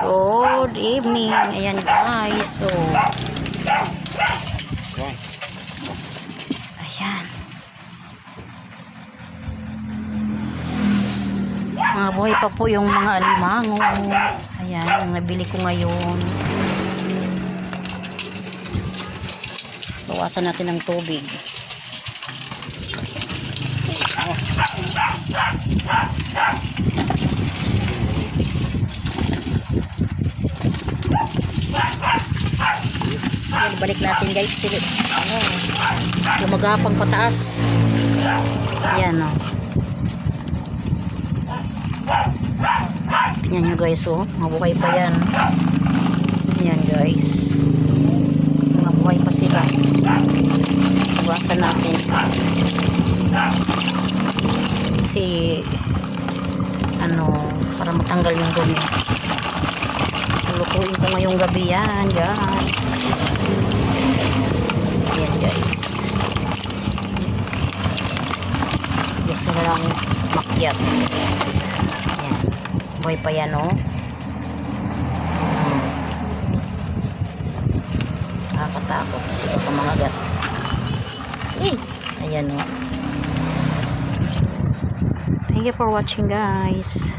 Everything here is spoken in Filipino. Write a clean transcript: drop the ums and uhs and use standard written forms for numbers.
Good evening. Ayan guys. So, ayan. Mga buhay pa po yung mga alimango. Ayan, yung nabili ko ngayon. Bawasan natin ng tubig. Ayan, balik natin guys. Sige. Lumagapang pataas. Ayan o. Tingnan nyo guys o. Mabuhay pa yan. Ayan guys. Mabuhay pa sila. Bawasan natin. Kasi para matanggal yung dumi. Lutuin ko ngayong gabi yan guys. Ayan guys. Gusto na lang makyat. Ayan. Buhay pa yan o. Nakakatakot kasi baka mangagat. Ayan o. Thank you for watching guys.